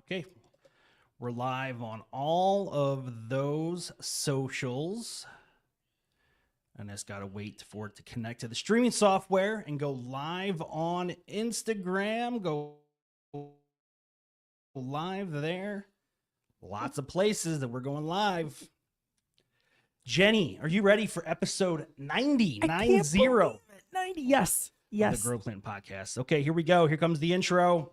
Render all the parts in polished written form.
Okay, we're live on all of those socials. And I just got to wait for it to connect to the streaming software and go live on Instagram. Go live there. Lots of places that we're going live. Jenny, are you ready for episode 90? 90. 90, yes. Of the Grow Clinton podcast. Okay, here we go. Here comes the intro.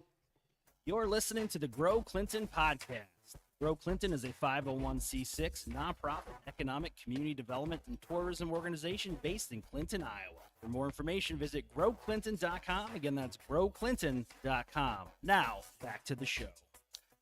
You're listening to the Grow Clinton podcast. Grow Clinton is a 501c6 nonprofit economic community development and tourism organization based in Clinton, Iowa. For more information, visit growclinton.com. Again, that's growclinton.com. Now, back to the show.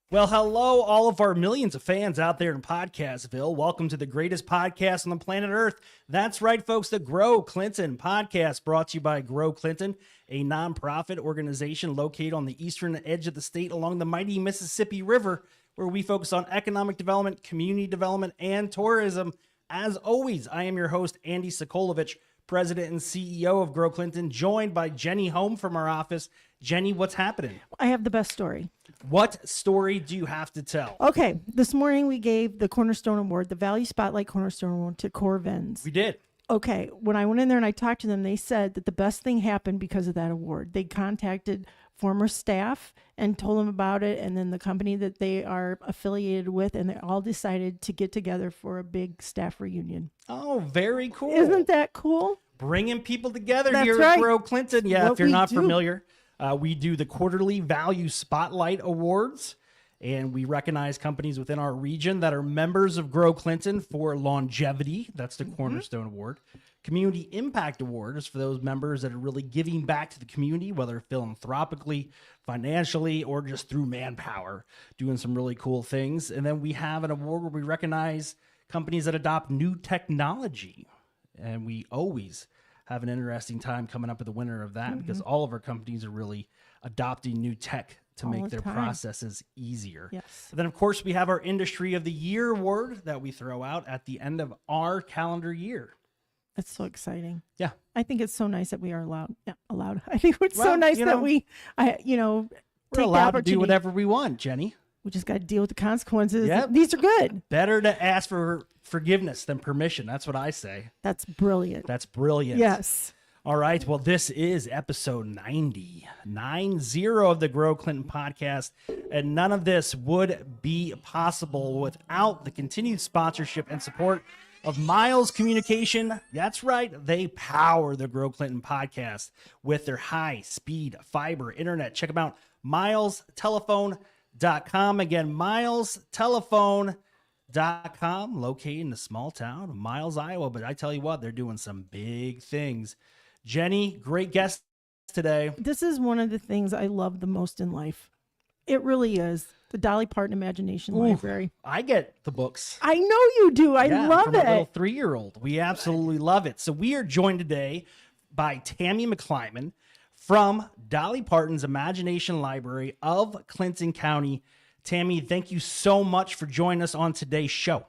Well, hello, all of our millions of fans out there in Podcastville. Welcome to the greatest podcast on the planet Earth. That's right, folks, the Grow Clinton podcast, brought to you by Grow Clinton, a nonprofit organization located on the eastern edge of the state along the mighty Mississippi River, where we focus on economic development, community development, and tourism. As always, I am your host, Andy Sokolovich, President and CEO of Grow Clinton, joined by Jenny Home from our office. Jenny, what's happening? I have the best story. What story do you have to tell? Okay, this morning we gave the Cornerstone Award, the Value Spotlight Cornerstone Award, to Core Vens. We did. Okay, when I went in there and I talked to them, they said that the best thing happened because of that award. They contacted former staff and told them about it, and then the company that they are affiliated with, and they all decided to get together for a big staff reunion. Oh, very cool. Isn't that cool? Bringing people together. That's here right. at Grow Clinton. Yeah, What if you're we not do. familiar, we do the quarterly Value Spotlight Awards, and we recognize companies within our region that are members of Grow Clinton for longevity. That's the Cornerstone Award. Community Impact Award is for those members that are really giving back to the community, whether philanthropically, financially, or just through manpower, doing some really cool things. And then we have an award where we recognize companies that adopt new technology. And we always have an interesting time coming up with the winner of that because all of our companies are really adopting new tech to All make the their time. processes easier. Yes. And then, of course, we have our Industry of the Year award that we throw out at the end of our calendar year. That's so exciting. Yeah. I think it's so nice that we are allowed. Yeah, allowed. I think it's so Well, nice you that know, we, We're take the allowed to opportunity. do whatever we want, Jenny. We just got to deal with the consequences. Yep. These are good. Better to ask for forgiveness than permission. That's what I say. That's brilliant. That's brilliant. Yes. All right. Well, this is episode 90 of the Grow Clinton podcast. And none of this would be possible without the continued sponsorship and support of Miles Communication. That's right. They power the Grow Clinton podcast with their high-speed fiber internet. Check them out. MilesTelephone.com. Again, MilesTelephone.com, located in the small town of Miles, Iowa. But I tell you what, they're doing some big things. Jenny, great guest today. This is one of the things I love the most in life. It really is. The Dolly Parton Imagination Library. I get the books. I know you do. I love from a little it. 3-year-old. We absolutely love it. So we are joined today by Tammy McClimon from Dolly Parton's Imagination Library of Clinton County. Tammy, thank you so much for joining us on today's show.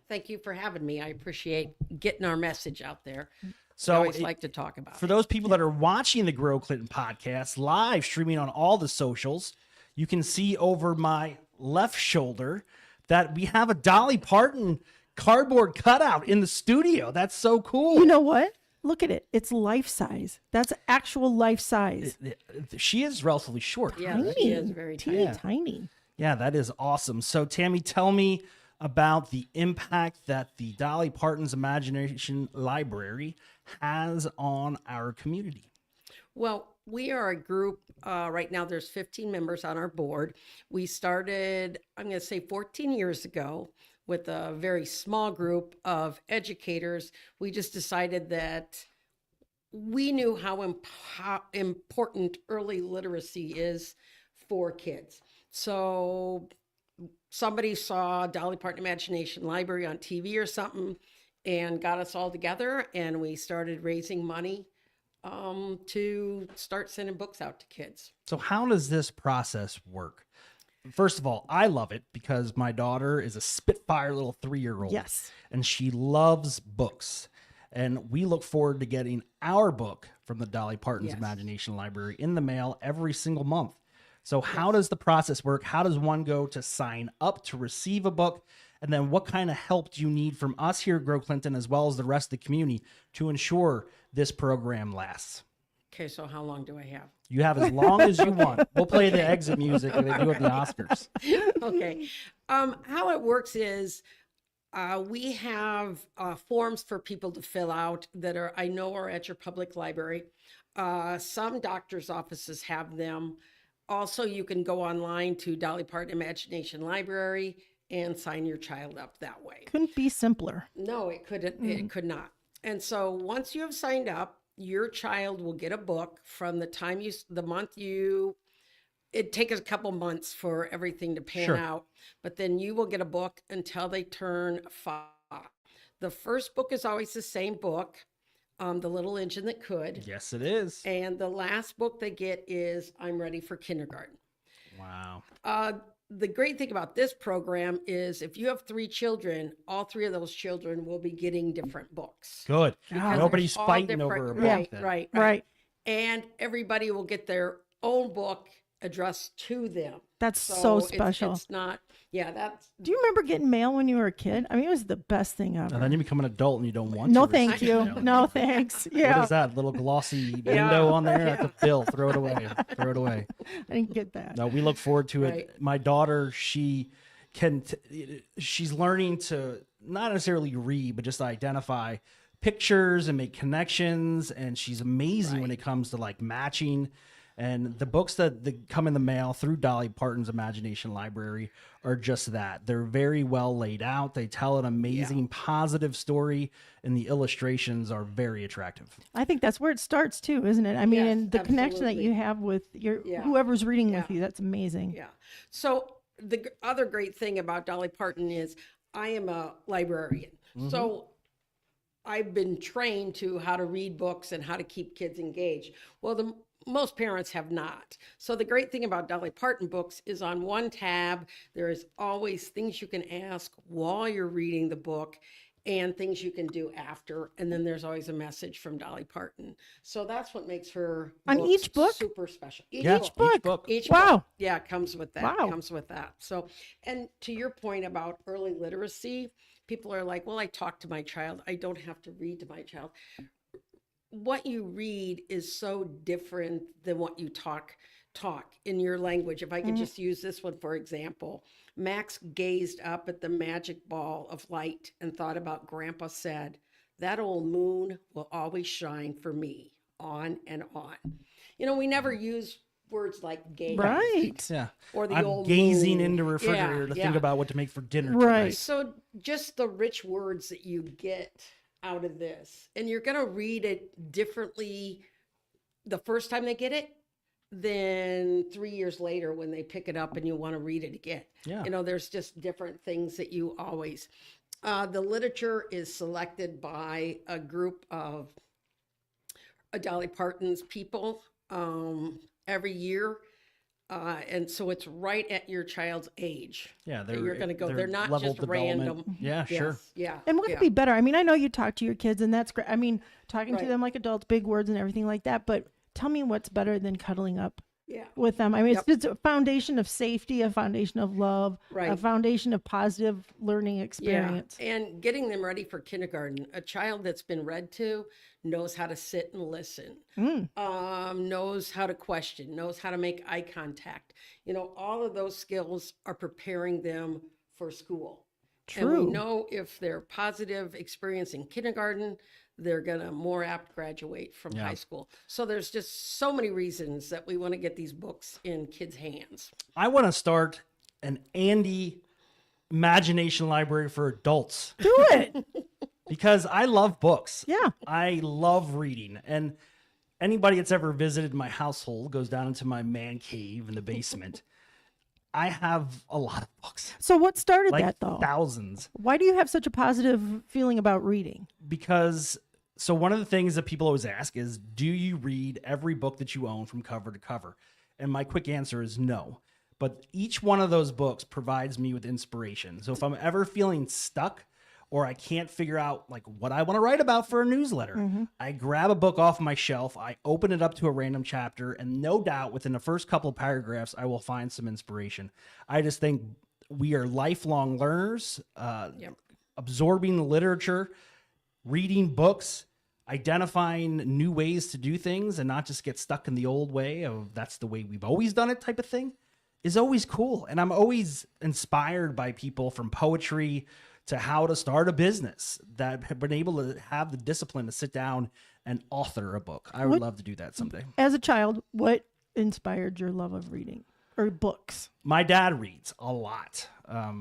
Thank you for having me. I appreciate getting our message out there. So I always like to talk about for it. those people that are watching the Grow Clinton podcast live streaming on all the socials, you can see over my left shoulder that we have a Dolly Parton cardboard cutout in the studio. That's so cool. You know what? Look at it. It's life size. That's actual life size. She is relatively short. Yeah, Tiny. she is very teeny tiny. tiny. Yeah, that is awesome. So, Tammy, tell me about the impact that the Dolly Parton's Imagination Library has on our community. Well, we are a group. Right now, there's 15 members on our board. We started, I'm going to say 14 years ago with a very small group of educators. We just decided that we knew how important early literacy is for kids. So somebody saw Dolly Parton Imagination Library on TV or something and got us all together, and we started raising money to start sending books out to kids. So how does this process work? First of all, I love it because my daughter is a spitfire little 3-year-old. Yes. And she loves books. And we look forward to getting our book from the Dolly Parton's Yes. Imagination Library in the mail every single month. So how does the process work? How does one go to sign up to receive a book? And then what kind of help do you need from us here at Grow Clinton, as well as the rest of the community, to ensure this program lasts? Okay, so how long do I have? You have as long as you want. We'll play the exit music that they do at the Oscars. Okay. How it works is we have forms for people to fill out that I know are at your public library. Some doctor's offices have them. Also, you can go online to Dolly Parton Imagination Library and sign your child up that way. Couldn't be simpler. No, it couldn't. It could not. And so once you have signed up, your child will get a book from the time it takes a couple months for everything to pan out, but then you will get a book until they turn 5. The first book is always the same book, The Little Engine That Could. Yes, it is. And the last book they get is I'm Ready for Kindergarten. Wow. The great thing about this program is if you have 3 children, all 3 of those children will be getting different books. Good. Because Nobody's they're all fighting over a different. book. Right, then. right. And everybody will get their own book addressed to them. That's so special. It's not, that's. Do you remember getting mail when you were a kid? I mean, it was the best thing ever. And then you become an adult and you don't want No, to. thank receive you. mail. No, thanks. Yeah. What is that? Little glossy window on there? That's a bill. Throw it away. Throw it away. I didn't get that. No, we look forward to it. Right. My daughter, she's learning to not necessarily read, but just identify pictures and make connections. And she's amazing when it comes to like matching. And the books that come in the mail through Dolly Parton's Imagination Library are just that. They're very well laid out. They tell an amazing, positive story, and the illustrations are very attractive. I think that's where it starts too, isn't it? I mean, Yes, and the connection that you absolutely. have with whoever's reading with Yeah. you, that's amazing. Yeah. So the other great thing about Dolly Parton is I am a librarian. So I've been trained to how to read books and how to keep kids engaged. Well, most parents have not. So the great thing about Dolly Parton books is on one tab, there is always things you can ask while you're reading the book and things you can do after. And then there's always a message from Dolly Parton. So that's what makes her On books each book? super special. Each book. Each Wow. book, yeah, comes with that. Wow. Comes with that. So, and to your point about early literacy, people are like, well, I talk to my child. I don't have to read to my child. What you read is so different than what you talk in your language. If I could just use this one, for example, Max gazed up at the magic ball of light and thought about Grandpa said, that old moon will always shine for me, on and on. You know, we never use words like gaze. Right. Yeah. Or the I'm old gazing moon. into the refrigerator to think about what to make for dinner Right. tonight. So just the rich words that you get out of this, and you're going to read it differently the first time they get it than 3 years later when they pick it up and you want to read it again. Yeah. You know, there's just different things that you always, the literature is selected by a group of Dolly Parton's people every year. And so it's right at your child's age. Yeah, that you're going to go. They're not level just development. random. Yeah, sure. Yes, yeah. And would yeah. it be better? I mean, I know you talk to your kids and that's great. I mean, talking to Right. them like adults, big words and everything like that. But tell me what's better than cuddling up Yeah. with them. I mean, Yep. it's a foundation of safety, a foundation of love, a Right. foundation of positive learning experience. Yeah. And getting them ready for kindergarten. A child that's been read to knows how to sit and listen, knows how to question, knows how to make eye contact. You know, all of those skills are preparing them for school. And True. we know if they're positive experience in kindergarten, they're going to more apt graduate from high school. So there's just so many reasons that we want to get these books in kids' hands. I want to start an Andy Imagination Library for adults Do it. because I love books. Yeah. I love reading. And anybody that's ever visited my household goes down into my man cave in the basement. I have a lot of books, So what started like that though? thousands. Why do you have such a positive feeling about reading? Because so one of the things that people always ask is, do you read every book that you own from cover to cover? And my quick answer is no. But each one of those books provides me with inspiration. So if I'm ever feeling stuck or I can't figure out like what I want to write about for a newsletter. I grab a book off my shelf, I open it up to a random chapter, and no doubt within the first couple of paragraphs, I will find some inspiration. I just think we are lifelong learners, absorbing literature, reading books, identifying new ways to do things, and not just get stuck in the old way of that's the way we've always done it type of thing is always cool. And I'm always inspired by people from poetry to how to start a business that have been able to have the discipline to sit down and author a book. I would love to do that someday. As a child, what inspired your love of reading or books? My dad reads a lot.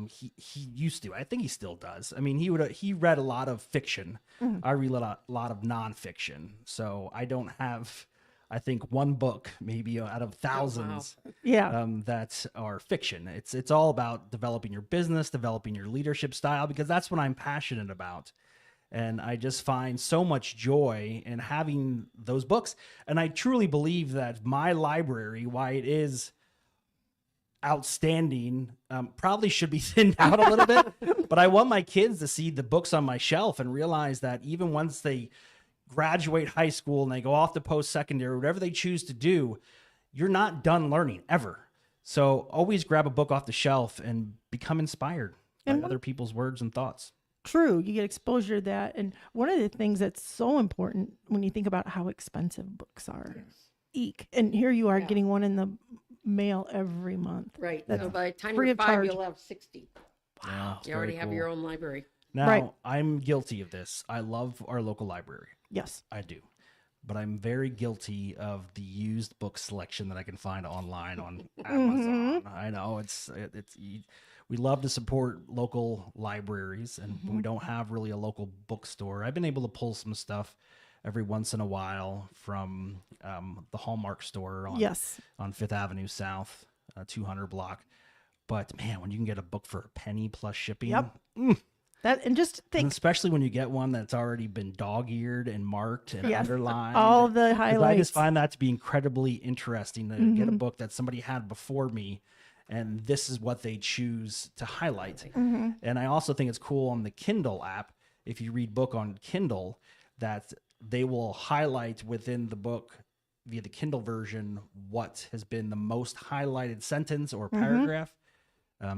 He used to. I think he still does. I mean, he read a lot of fiction. I read a lot of nonfiction. So I don't have, I think, one book maybe out of thousands that are fiction. It's all about developing your business, developing your leadership style, because that's what I'm passionate about. And I just find so much joy in having those books. And I truly believe that my library, why it is outstanding, probably should be thinned out a little bit, but I want my kids to see the books on my shelf and realize that even once they graduate high school and they go off to post-secondary, whatever they choose to do, you're not done learning ever. So always grab a book off the shelf and become inspired by other people's words and thoughts. True. You get exposure to that. And one of the things that's so important when you think about how expensive books are. Eek. And here you are getting one in the mail every month. Right. That's So by the time free you're of 5, charge. you'll have 60. Wow. You already have your own library. Now, I'm guilty of this. I love our local library. Yes. I do. But I'm very guilty of the used book selection that I can find online on Amazon. I know we love to support local libraries, and we don't have really a local bookstore. I've been able to pull some stuff every once in a while from the Hallmark store on Fifth Avenue South, 200 block. But man, when you can get a book for a penny plus shipping, That, and just think, and especially when you get one that's already been dog-eared and marked and underlined, all the 'cause highlights. I just find that to be incredibly interesting to get a book that somebody had before me, and this is what they choose to highlight. And I also think it's cool on the Kindle app, if you read book on Kindle, that they will highlight within the book via the Kindle version what has been the most highlighted sentence or paragraph.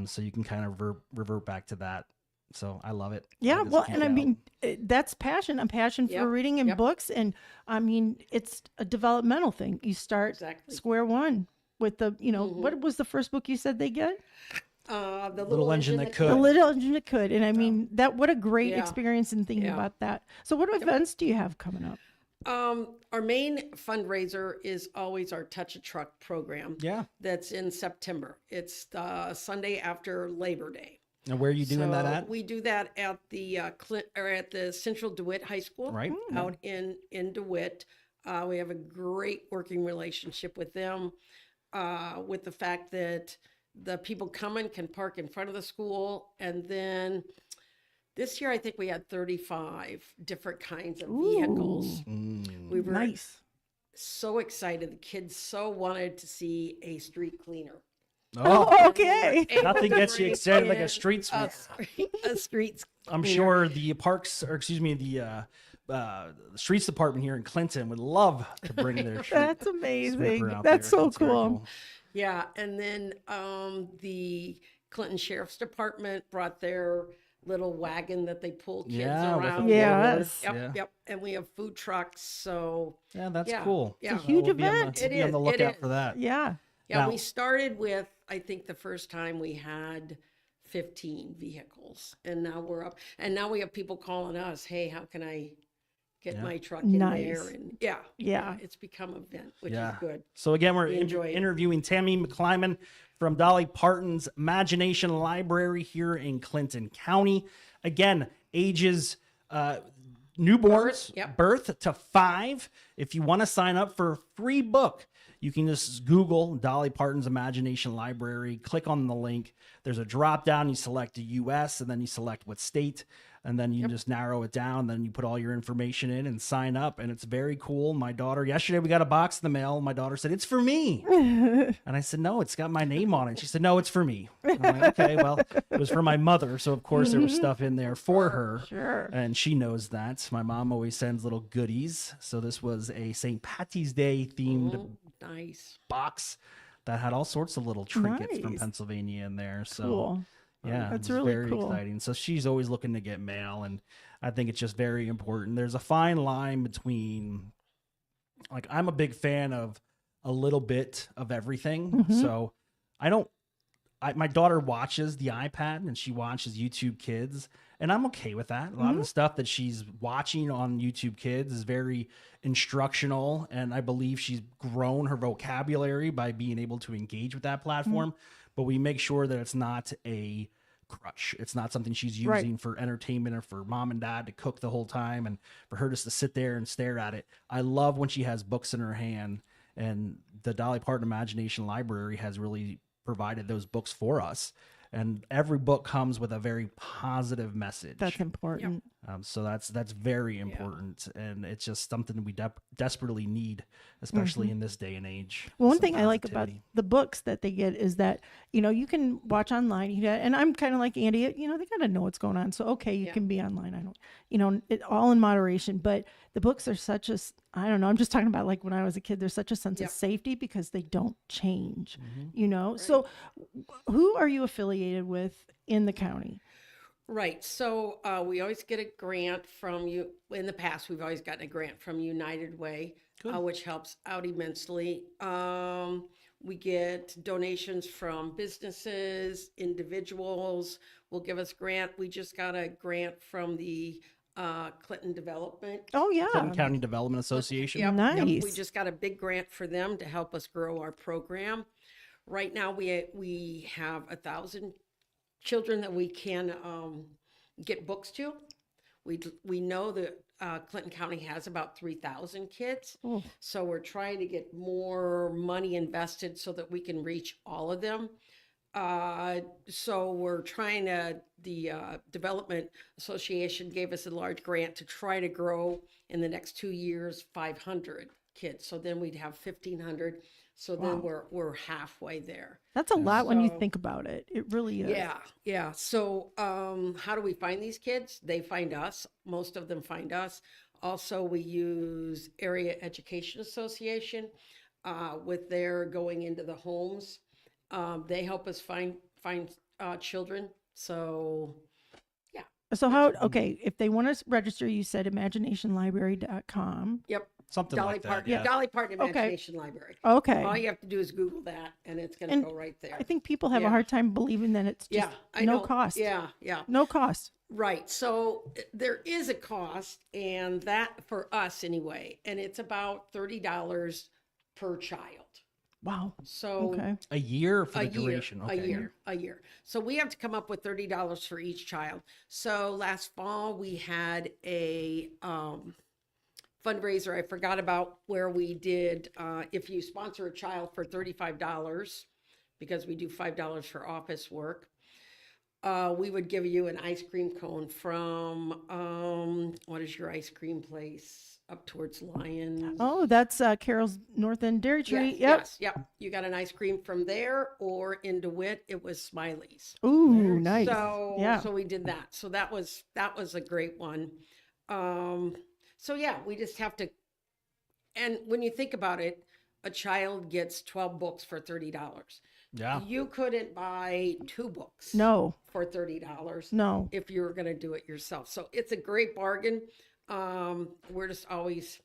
So you can kind of revert back to that. So I love it. Yeah, well, and I mean, that's passion. A passion for reading and books. And I mean, it's a developmental thing. You start square one with the, what was the first book you said they get? The Little Engine That Could. The Little Engine That Could. And I mean, what a great experience in thinking about that. So what events do you have coming up? Our main fundraiser is always our Touch a Truck program. Yeah. That's in September. It's Sunday after Labor Day. And where are you doing that at? We do that at the at the Central DeWitt High School, out in DeWitt. We have a great working relationship with them, with the fact that the people coming can park in front of the school. And then this year, I think we had 35 different kinds of vehicles. We were so excited. The kids so wanted to see a street cleaner. Oh, okay. Nothing gets you excited like a street sweeper. A street I'm sure the parks, or excuse me, the streets department here in Clinton would love to bring their street That's amazing. sweeper out That's there. so That's very cool. Yeah, and then the Clinton Sheriff's Department brought their little wagon that they pull kids around. Yes. Yep. And we have food trucks. So that's cool. Yeah. It's a huge event. Be on the lookout for that. Yeah. Yeah, we started with, I think the first time we had 15 vehicles, and now we're up, and now we have people calling us, hey, how can I get my truck in there? And it's become an event, which is good. So again, we're interviewing Tammy McClimon from Dolly Parton's Imagination Library here in Clinton County. Again, ages newborns, birth to 5. If you want to sign up for a free book, you can just Google Dolly Parton's Imagination Library, click on the link. There's a drop down. You select the U.S. and then you select what state and then you just narrow it down. Then you put all your information in and sign up, and it's very cool. My daughter, yesterday we got a box in the mail. My daughter said, "It's for me." And I said, "No, it's got my name on it." She said, "No, it's for me." I'm like, okay, well, it was for my mother. So of course there was stuff in there for her. Sure. And she knows that. My mom always sends little goodies. So this was a St. Patty's Day themed Nice. box that had all sorts of little trinkets from Nice. Pennsylvania in there. So Cool. yeah, That's it's really very cool. exciting. So she's always looking to get mail, and I think it's just very important. There's a fine line between, like, I'm a big fan of a little bit of everything. So my daughter watches the iPad and she watches YouTube Kids, and I'm okay with that. A lot of the stuff that she's watching on YouTube Kids is very instructional, and I believe she's grown her vocabulary by being able to engage with that platform. But we make sure that it's not a crutch. It's not something she's using for entertainment or for mom and dad to cook the whole time and for her just to sit there and stare at it. I love when she has books in her hand, and the Dolly Parton Imagination Library has really provided those books for us. And every book comes with a very positive message. That's important. So that's very important, and it's just something we desperately need, especially in this day and age. Well, one Some thing I like about positivity. the books that they get is that, you can watch online. And I'm kind of like Andy, they got to know what's going on. So, okay, you can be online. I don't, it all in moderation. But the books are such a, I don't know, I'm just talking about like when I was a kid, there's such a sense of safety because they don't change, So who are you affiliated with in the county? Right. So we always get a grant from you. In the past, we've always gotten a grant from United Way, which helps out immensely. We get donations from businesses, individuals will give us grant. We just got a grant from the Clinton Development. Oh, yeah. Clinton County Development Association. Yep, Nice. yep. We just got a big grant for them to help us grow our program. Right now, we have 1,000 children that we can get books to. We know that Clinton County has about 3,000 kids. Oh. So we're trying to get more money invested so that we can reach all of them. So we're trying the Development Association gave us a large grant to try to grow in the next 2 years 500 kids. So then we'd have 1,500. So then we're halfway there. That's a lot when you think about it. It really is. Yeah. So how do we find these kids? They find us. Most of them find us. Also, we use Area Education Association with their going into the homes. They help us find children. So, yeah. So if they want to register, you said imaginationlibrary.com. Yep. Something Dolly like that. Parton, Yeah. Dolly Parton Imagination Library. Okay. All you have to do is Google that, and it's going to And go right there. I think people have a hard time believing that it's just I no know. cost. Yeah. No cost. Right. So there is a cost, and that for us anyway, and it's about $30 per child. Wow. So Okay. A year for the duration. Okay. a year. So we have to come up with $30 for each child. So last fall we had a fundraiser I forgot about where we did, if you sponsor a child for $35, because we do $5 for office work, we would give you an ice cream cone from, what is your ice cream place? Up towards Lions. Oh, that's Carol's North End Dairy Tree. Yes. You got an ice cream from there, or in DeWitt, it was Smiley's. Ooh, nice. So we did that. So that was a great one. So yeah, we just have to, and when you think about it, a child gets 12 books for $30. Yeah. You couldn't buy 2 books No. for $30 No. if you were going to do it yourself. So it's a great bargain. We're just always,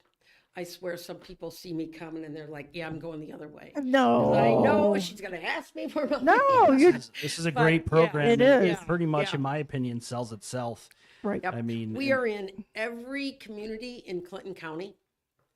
I swear some people see me coming and they're like, yeah, I'm going the other way. No. I know she's going to ask me for money. No, This is a great program. it is. It pretty much, in my opinion, sells itself. Right. Yep. I mean, we are in every community in Clinton County.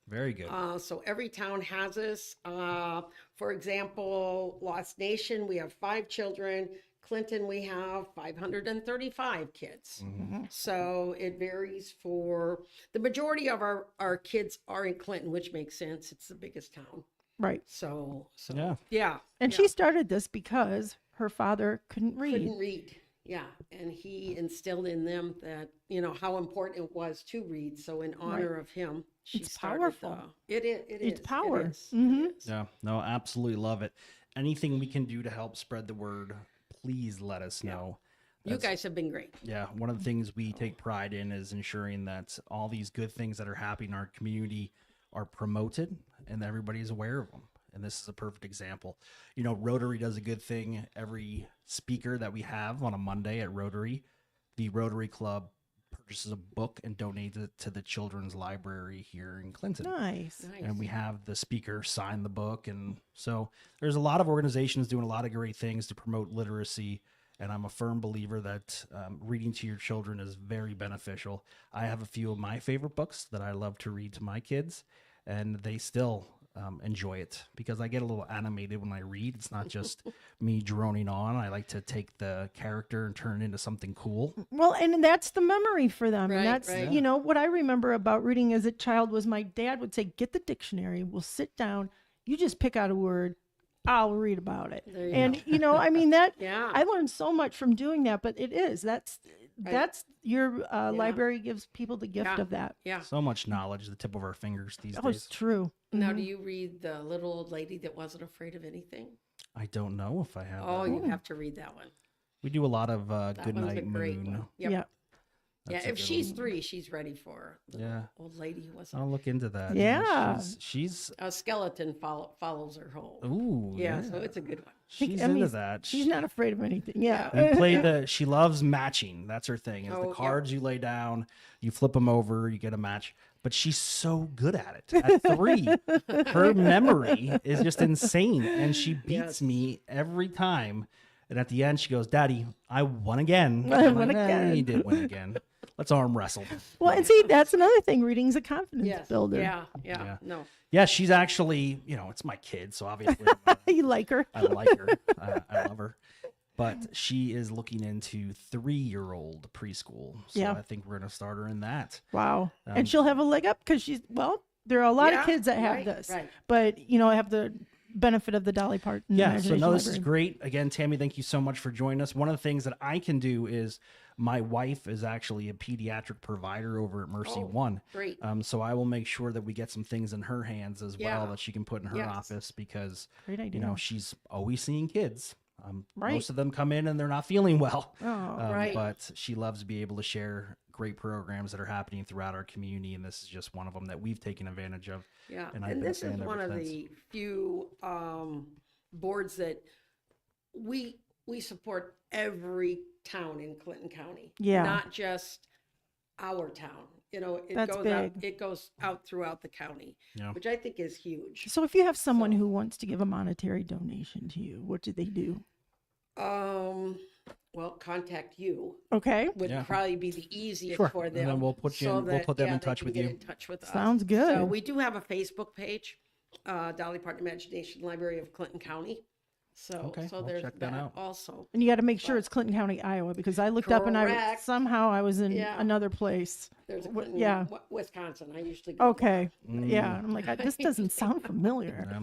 very good. So every town has us. For example, Lost Nation, we have 5 children. Clinton, we have 535 kids. So it varies for the majority of our kids are in Clinton, which makes sense. It's the biggest town. Right. So Yeah. yeah. And she started this because her father couldn't read. Couldn't read. Yeah, and he instilled in them that, how important it was to read. So in honor of him, she It's started powerful. It is. It's power. It is. Mhm. It is. Yeah, no, absolutely love it. Anything we can do to help spread the word, please let us know. You guys have been great. Yeah, one of the things we take pride in is ensuring that all these good things that are happening in our community are promoted and everybody's aware of them. And this is a perfect example. Rotary does a good thing. Every speaker that we have on a Monday at Rotary, the Rotary Club purchases a book and donates it to the children's library here in Clinton. Nice. And we have the speaker sign the book. And so there's a lot of organizations doing a lot of great things to promote literacy. And I'm a firm believer that reading to your children is very beneficial. I have a few of my favorite books that I love to read to my kids, and they still enjoy it because I get a little animated when I read. It's not just me droning on. I like to take the character and turn it into something cool. Well, and that's the memory for them. Right, And that's, right. what I remember about reading as a child was my dad would say, get the dictionary, we'll sit down, you just pick out a word, I'll read about it. There you And, go. I mean, that, Yeah. I learned so much from doing that, but that's your library gives people the gift Yeah. of that. Yeah. So much knowledge at the tip of our fingers these Oh, it's days. true. Now, do you read The Little Old Lady That Wasn't Afraid of Anything? I don't know if I have. Oh, that. you have to read that one. We do a lot of That Good one's a Night great Moon. one. Yep. Yeah. That's Yeah, a if good she's one. 3, she's ready for the Yeah. old lady who wasn't. I'll look into that. Yeah. She's A skeleton follows her home. ooh, Yeah, so it's a good one. she's into Emmy's- that. She's not afraid of anything. Yeah. We play she loves matching. That's her thing. Is Oh, the yep. cards you lay down, you flip them over, you get a match. But she's so good at it. At 3, her memory is just insane, and she beats Yes. me every time. And at the end, she goes, "Daddy, I won again." I I'm won like, again. You did win again. Let's arm wrestle. Well, and see, that's another thing. Reading's a confidence Yes. builder. Yeah. Yeah. No. Yeah, she's actually, it's my kid, so obviously You like her. I like her. I love her. But she is looking into 3-year-old preschool. So Yeah. I think we're going to start her in that. Wow. And she'll have a leg up because there are a lot Yeah, of kids that have right, this. right. But, I have the benefit of the Dolly Parton. Yeah, so Imagination no, this is Library. great. Again, Tammy, thank you so much for joining us. One of the things that I can do is my wife is actually a pediatric provider over at Mercy Oh, One. Great. So I will make sure that we get some things in her hands as well Yeah. that she can put in her Yes. office because, Great idea. she's always seeing kids. Right. Most of them come in and they're not feeling well. Oh, Right. But she loves to be able to share great programs that are happening throughout our community. And this is just one of them that we've taken advantage of. Yeah, and I've and been a this is fan ever one of since. the few boards that we support every town in Clinton County. Yeah. Not just our town. It That's goes out. big. It goes out throughout the county, Yeah. which I think is huge. So if you have someone who wants to give a monetary donation to you, what do they do? Well, contact you Okay. would Yeah. probably be the easiest Sure. for And them. then we'll put you so in- we'll that, put them in they touch can with get you. in touch with us. Sounds good. So we do have a Facebook page, Dolly Parton Imagination Library of Clinton County. So, Okay, so I'll there's check that that out. also. And you got to make sure it's Clinton County, Iowa, because I looked up and Correct. somehow I was in Yeah. another place. There's a Wh- Clinton, yeah. Wisconsin. I usually go. Okay. Yeah. I'm like, this doesn't sound familiar. Yeah.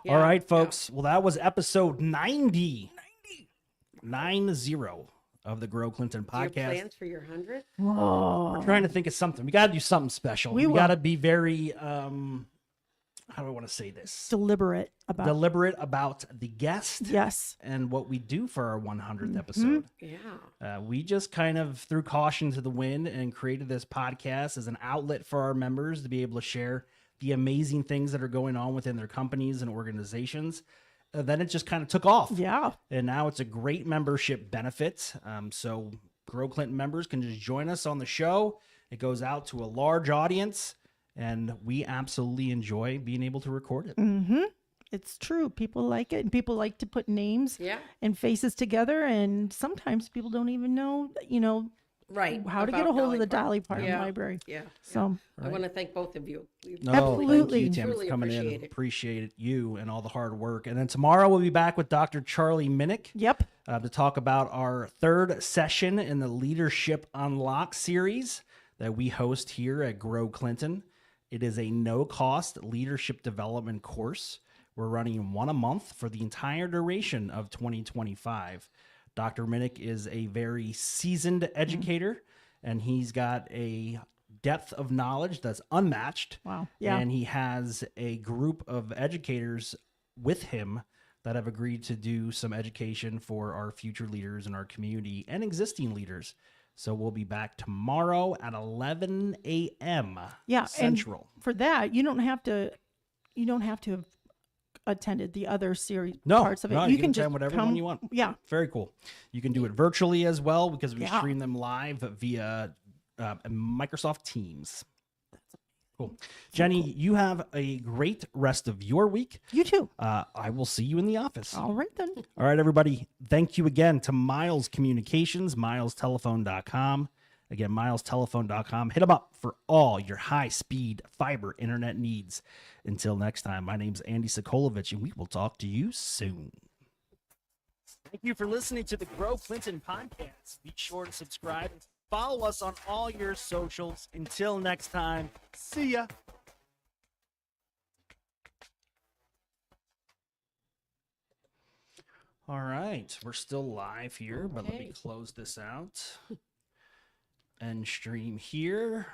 Yeah, All right, yeah. folks. Well, that was episode 90 of the Grow Clinton Your podcast. plans for your 100th? Whoa. Trying to think of something. We got to do something special. We will. got to be very, how do I want to say this? Deliberate about. Deliberate about the guest Yes. and what we do for our 100th episode. Yeah. We just kind of threw caution to the wind and created this podcast as an outlet for our members to be able to share the amazing things that are going on within their companies and organizations. Then it just kind of took off. Yeah. And now it's a great membership benefit. So Grow Clinton members can just join us on the show. It goes out to a large audience, and we absolutely enjoy being able to record it. Mm-hmm. It's true. People like it, and people like to put names Yeah. and faces together. And sometimes people don't even know, Right. how to get about a hold of the Parton. Dolly Parton Yeah. Library. Yeah. So I want to thank both of you. No, Absolutely. Thank you, Tim, Truly for coming in. appreciate it. Appreciate you and all the hard work. And then tomorrow we'll be back with Dr. Charlie Minnick yep. to talk about our third session in the Leadership Unlock series that we host here at Grow Clinton. It is a no-cost leadership development course. We're running one a month for the entire duration of 2025. Dr. Minnick is a very seasoned educator, and he's got a depth of knowledge that's unmatched. Wow. Yeah. And he has a group of educators with him that have agreed to do some education for our future leaders in our community and existing leaders. So we'll be back tomorrow at 11 a.m. Yeah. Central. And for that, you don't have to have attended the other series No, parts of it. no, You you can can just attend whatever come, one you want. Yeah. Very cool. You can do it virtually as well because we Yeah. stream them live via Microsoft Teams. Cool. Jenny, you have a great rest of your week. You too. I will see you in the office. All right then. All right, everybody. Thank you again to Miles Communications, milestelephone.com. Again, milestelephone.com. Hit them up for all your high-speed fiber internet needs. Until next time, my name's Andy Sokolovich, and we will talk to you soon. Thank you for listening to the Grow Clinton podcast. Be sure to subscribe and follow us on all your socials. Until next time, see ya. All right, we're still live here, but let me Okay. close this out and stream here.